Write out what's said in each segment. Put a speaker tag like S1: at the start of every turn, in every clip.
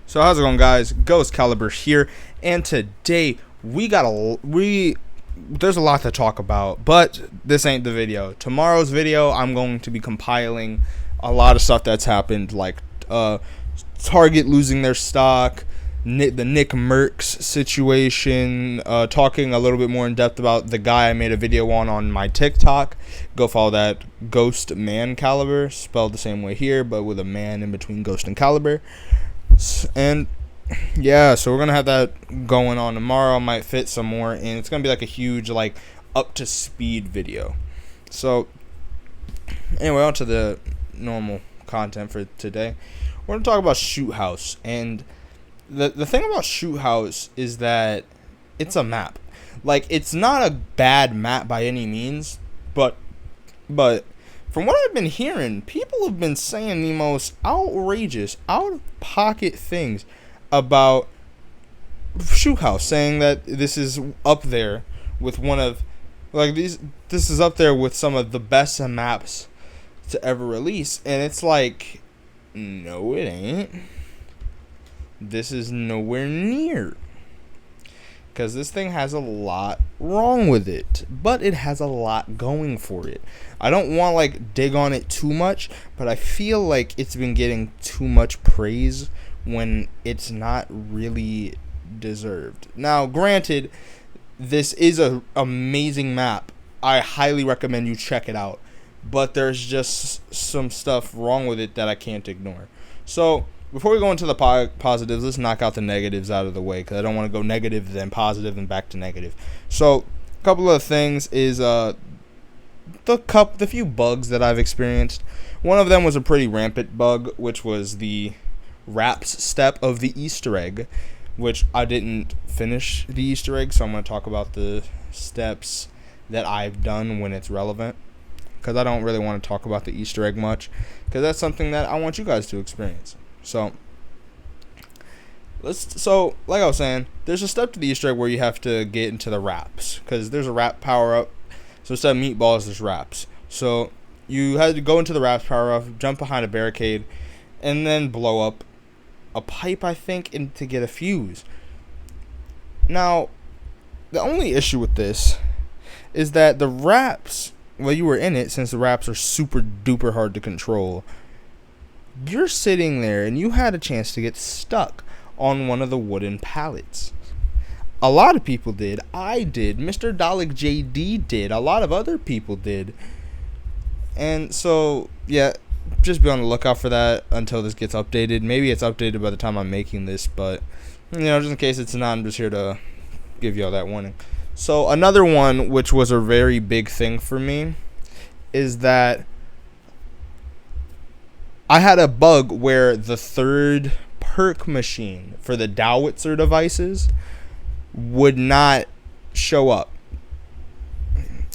S1: So how's it going, guys? Ghost Caliber here, and today there's a lot to talk about, but this ain't the video. Tomorrow's video, I'm going to be compiling a lot of stuff that's happened, like Target losing their stock, the Nick Merckx situation, talking a little bit more in depth about the guy I made a video on my TikTok. Go follow that, Ghost Man Caliber, spelled the same way here, but with a man in between Ghost and Caliber. And yeah, so we're gonna have that going on tomorrow. I might fit some more, and it's gonna be like a huge, like, up to speed video. So anyway, on to the normal content for today. We're gonna talk about Shoot House, and the thing about Shoot House is that it's a map. Like, it's not a bad map by any means, but from what I've been hearing, people have been saying the most outrageous, out-of-pocket things about Shoot House, saying that this is up there with this is up there with some of the best maps to ever release, and it's like, no, it ain't. This is nowhere near. Because this thing has a lot wrong with it, but it has a lot going for it. I don't want to, like, dig on it too much, but I feel like it's been getting too much praise when it's not really deserved. Now, granted, this is an amazing map. I highly recommend you check it out, but there's just some stuff wrong with it that I can't ignore. So before we go into the positives, let's knock out the negatives out of the way, because I don't want to go negative, then positive, and back to negative. So a couple of things is the few bugs that I've experienced. One of them was a pretty rampant bug, which was the wraps step of the Easter egg, which I didn't finish the Easter egg, so I'm going to talk about the steps that I've done when it's relevant, because I don't really want to talk about the Easter egg much, because that's something that I want you guys to experience. So like I was saying, there's a step to the Easter egg where you have to get into the wraps, because there's a wrap power up. So instead of meatballs, there's wraps. So you had to go into the wraps power up, jump behind a barricade, and then blow up a pipe, I think, and to get a fuse. Now, the only issue with this is that the wraps, while you were in it, since the wraps are super duper hard to control, you're sitting there and you had a chance to get stuck on one of the wooden pallets. A lot of people did. I did. Mr. Dalek JD did. A lot of other people did. And so, yeah, just be on the lookout for that until this gets updated. Maybe it's updated by the time I'm making this, but, just in case it's not, I'm just here to give you all that warning. So another one, which was a very big thing for me, is that I had a bug where the third perk machine for the Dowitzer devices would not show up.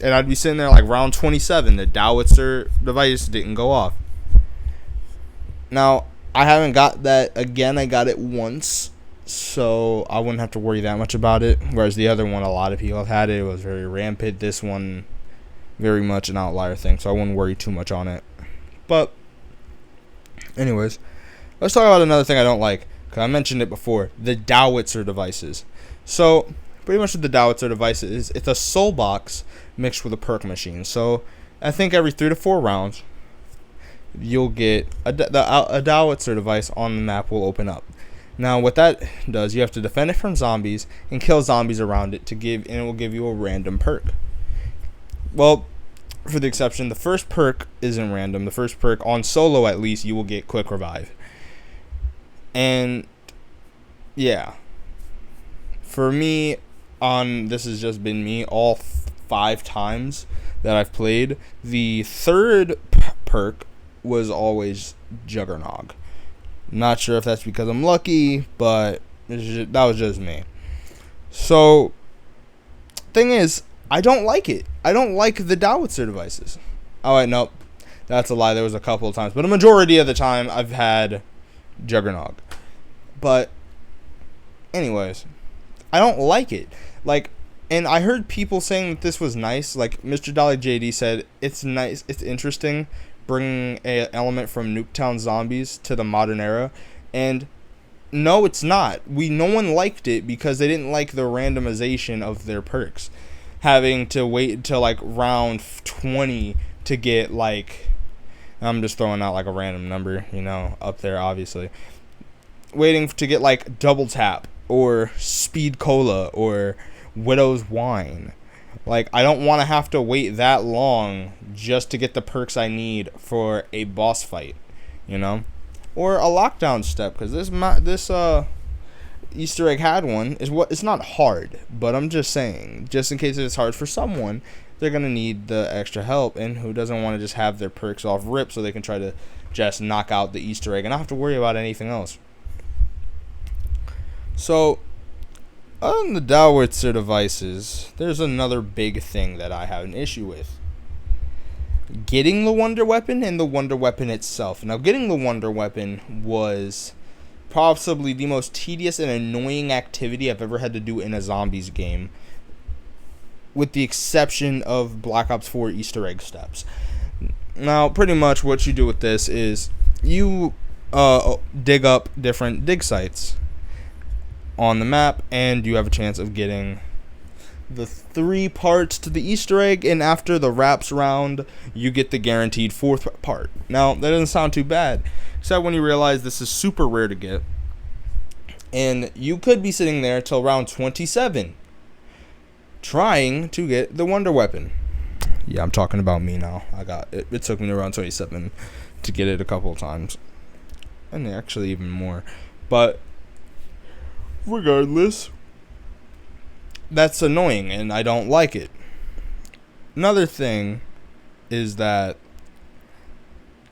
S1: And I'd be sitting there like round 27, the Dowitzer device didn't go off. Now, I haven't got that again. I got it once, so I wouldn't have to worry that much about it. Whereas the other one, a lot of people have had it. It was very rampant. This one, very much an outlier thing, so I wouldn't worry too much on it. But anyways, let's talk about another thing I don't like, because I mentioned it before, the Dowitzer devices. So pretty much with the Dowitzer devices, it's a soul box mixed with a perk machine. So I think every 3 to 4 rounds, you'll get a Dowitzer device on the map will open up. Now what that does, you have to defend it from zombies and kill zombies around it and it will give you a random perk. Well, for the exception, the first perk isn't random. The first perk, on solo at least, you will get quick revive. And yeah, for me, this has just been me all 5 times that I've played, the third perk was always Juggernog. Not sure if that's because I'm lucky, but that was just me. So thing is, I don't like it. I don't like the Dowitzer devices. Oh wait, nope, that's a lie. There was a couple of times, but a majority of the time I've had Juggernog. But anyways, I don't like it. Like, and I heard people saying that this was nice. Like Mr. Dolly JD said, it's nice, it's interesting, bringing a element from Nuketown Zombies to the modern era. And No, it's not. No one liked it because they didn't like the randomization of their perks. Having to wait until like round 20 to get like, I'm just throwing out like a random number, up there obviously. Waiting to get like double tap or speed cola or widow's wine. Like, I don't want to have to wait that long just to get the perks I need for a boss fight, or a lockdown step, because this Easter egg had one. It's not hard, but I'm just saying, just in case it's hard for someone, they're gonna need the extra help, and who doesn't want to just have their perks off rip so they can try to just knock out the Easter egg and not have to worry about anything else. So, other than the Dowitzer devices, there's another big thing that I have an issue with. Getting the Wonder Weapon and the Wonder Weapon itself. Now, getting the Wonder Weapon was possibly the most tedious and annoying activity I've ever had to do in a zombies game, with the exception of Black Ops 4 Easter egg steps. Now, pretty much what you do with this is you dig up different dig sites on the map, and you have a chance of getting the 3 parts to the Easter egg, and after the wraps round, you get the guaranteed 4th part. Now, that doesn't sound too bad, except when you realize this is super rare to get, and you could be sitting there till round 27 trying to get the Wonder Weapon. Yeah, I'm talking about me now. It took me to round 27 to get it a couple of times, and actually even more, but regardless, that's annoying and I don't like it. Another thing is that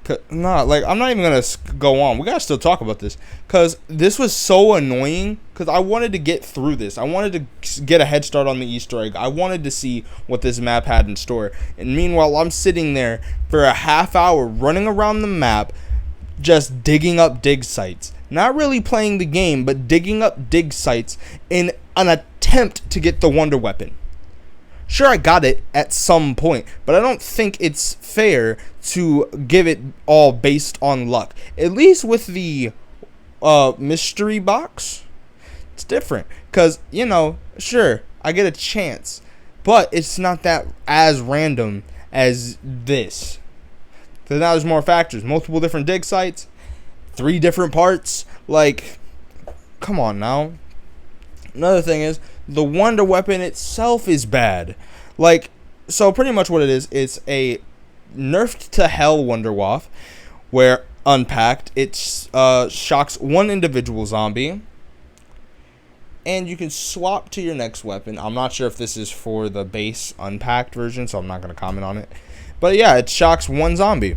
S1: I'm not even gonna go on. We gotta still talk about this because this was so annoying. Because I wanted to get through this. I wanted to get a head start on the Easter egg. I wanted to see what this map had in store. And meanwhile, I'm sitting there for a half hour running around the map, just digging up dig sites. Not really playing the game, but digging up dig sites in an attempt to get the Wonder Weapon. Sure, I got it at some point, but I don't think it's fair to give it all based on luck. At least with the mystery box, it's different. Because, sure, I get a chance, but it's not that as random as this. So now there's more factors. Multiple different dig sites. 3 different parts. Like, come on now. Another thing is, the Wonder Weapon itself is bad. Like, so pretty much what it is, it's a nerfed to hell Wonder Waff, where unpacked, it shocks one individual zombie, and you can swap to your next weapon. I'm not sure if this is for the base unpacked version, so I'm not going to comment on it. But yeah, it shocks one zombie.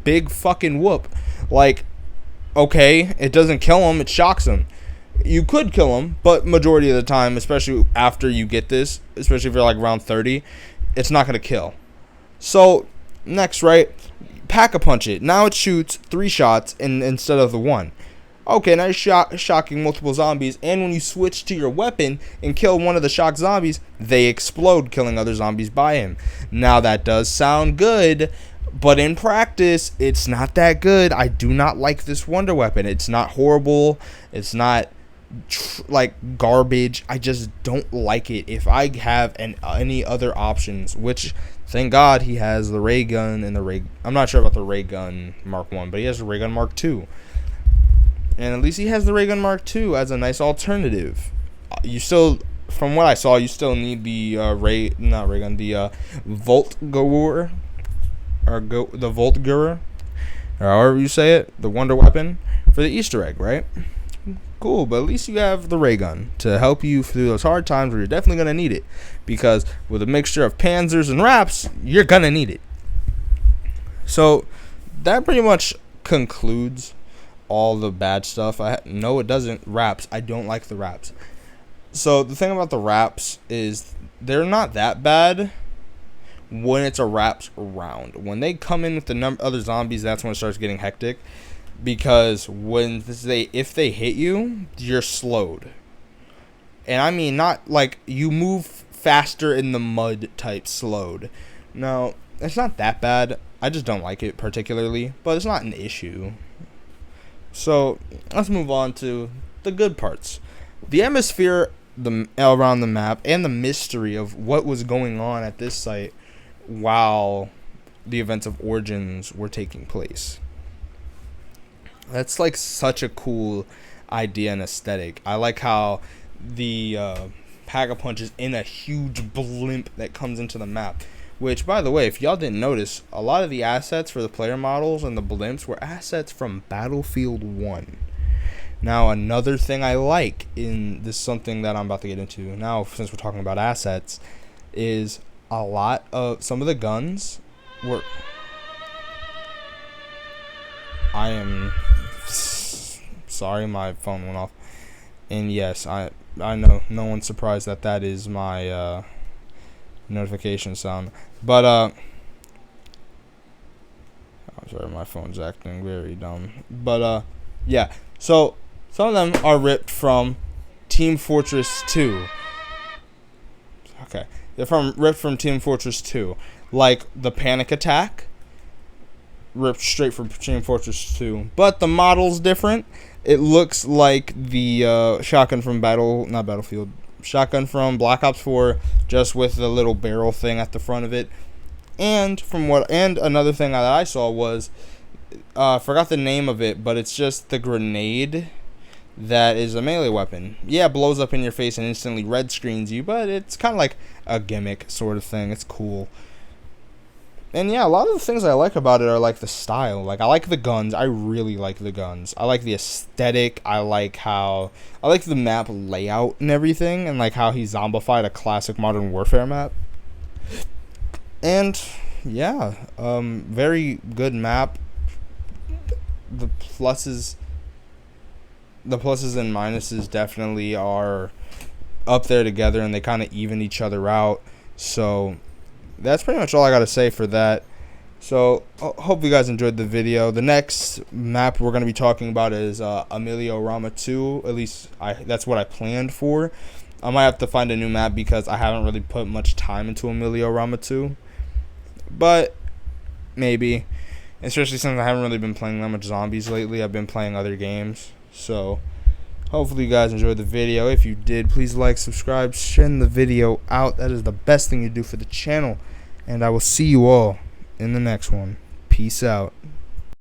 S1: Big fucking whoop. Like, okay, it doesn't kill him, it shocks him. You could kill him, but majority of the time, especially after you get this, especially if you're like round 30, it's not going to kill. So, next, right? Pack-a-punch it. Now it shoots 3 shots instead of the 1. Okay, now you're shocking multiple zombies, and when you switch to your weapon and kill one of the shocked zombies, they explode, killing other zombies by him. Now that does sound good, but in practice, it's not that good. I do not like this Wonder Weapon. It's not horrible. It's not like garbage. I just don't like it. If I have any other options, which thank God he has the ray gun and the ray. I'm not sure about the ray gun Mark 1, but he has the ray gun Mark 2. And at least he has the ray gun Mark 2 as a nice alternative. You still, from what I saw, you still need the Volt Goer, or the Volt Goer, or however you say it, the Wonder Weapon for the Easter egg, right? Cool, but at least you have the ray gun to help you through those hard times where you're definitely gonna need it, because with a mixture of panzers and wraps, you're gonna need it. So that pretty much concludes all the bad stuff. No, it doesn't. Wraps. I don't like the wraps. So the thing about the wraps is they're not that bad when it's a wraps round. When they come in with the other zombies, that's when it starts getting hectic. Because if they hit you, you're slowed. And I mean not like you move faster in the mud type slowed. No, it's not that bad. I just don't like it particularly, but it's not an issue. So let's move on to the good parts. The atmosphere around the map and the mystery of what was going on at this site while the events of Origins were taking place. That's like such a cool idea and aesthetic. I like how the Pack-a-Punch is in a huge blimp that comes into the map. Which, by the way, if y'all didn't notice, a lot of the assets for the player models and the blimps were assets from Battlefield 1. Now, another thing I like in this, something that I'm about to get into now, since we're talking about assets, is a lot of some of the guns were. I am sorry, my phone went off. And yes, I know no one's surprised that that is my notification sound. But I'm sorry, my phone's acting very dumb. But yeah. So some of them are ripped from Team Fortress 2. Okay, they're ripped from Team Fortress 2, like the Panic Attack, ripped straight from Team Fortress 2. But the model's different. It looks like the shotgun from shotgun from Black Ops 4, just with the little barrel thing at the front of it. And another thing that I saw was, I forgot the name of it, but it's just the grenade that is a melee weapon. Yeah, it blows up in your face and instantly red screens you, but it's kind of like a gimmick sort of thing. It's cool. And yeah, a lot of the things I like about it are like the style. Like, I like the guns. I really like the guns. I like the aesthetic. I like the map layout and everything, and like how he zombified a classic Modern Warfare map. And yeah, very good map. The pluses and minuses definitely are up there together, and they kind of even each other out. So that's pretty much all I got to say for that. So hope you guys enjoyed the video. The next map we're going to be talking about is Emilio Rama 2. At least that's what I planned for. I might have to find a new map because I haven't really put much time into Emilio Rama 2. But maybe. Especially since I haven't really been playing that much zombies lately. I've been playing other games. So hopefully you guys enjoyed the video. If you did, please like, subscribe, send the video out. That is the best thing you do for the channel. And I will see you all in the next one. Peace out.